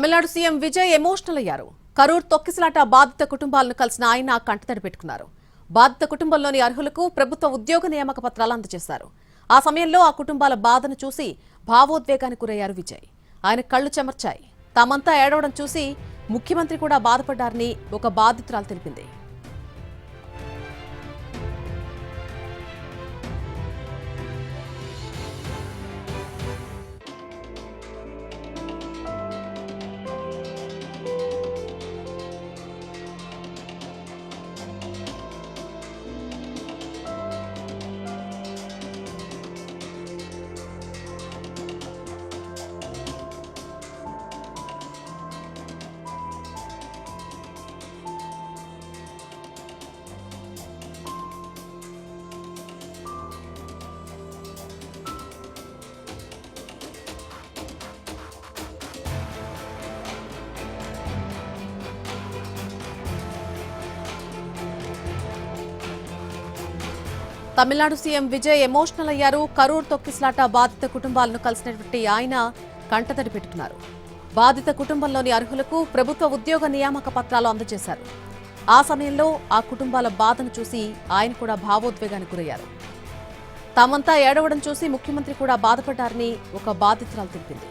Tamil Nadu CM Vijay emotional అయ్యారు. కరూర్ తొక్కిసలాట బాధిత కుటుంబాలను కలిసిన ఆయన కంటతడి పెట్టుకున్నారు. బాధిత కుటుంబంలోని అర్హులకు ప్రభుత్వ ఉద్యోగ నియామక పత్రాలు అందజేశారు. ఆ సమయంలో ఆ కుటుంబాల బాధను చూసి భావోద్వేగానికి గురయ్యారు విజయ్. ఆయన కళ్లు చెమర్చాయి. తామంతా ఏడవడం చూసి ముఖ్యమంత్రి కూడా బాధపడ్డారని ఒక బాధితురాలు తెలిపింది. తమిళనాడు సీఎం విజయ్ ఎమోషనల్ అయ్యారు. కరూర్ తొక్కిసలాట బాధిత కుటుంబాలను కలిసినటువంటి ఆయన కంటతడి పెట్టుకున్నారు. బాధిత కుటుంబంలోని అర్హులకు ప్రభుత్వ ఉద్యోగ నియామక పత్రాలు అందజేశారు. ఆ సమయంలో ఆ కుటుంబాల బాధను చూసి ఆయన కూడా భావోద్వేగానికి గురయ్యారు. తామంతా ఏడవడం చూసి ముఖ్యమంత్రి కూడా బాధపడ్డారని ఒక బాధితురాలు తెలిపింది.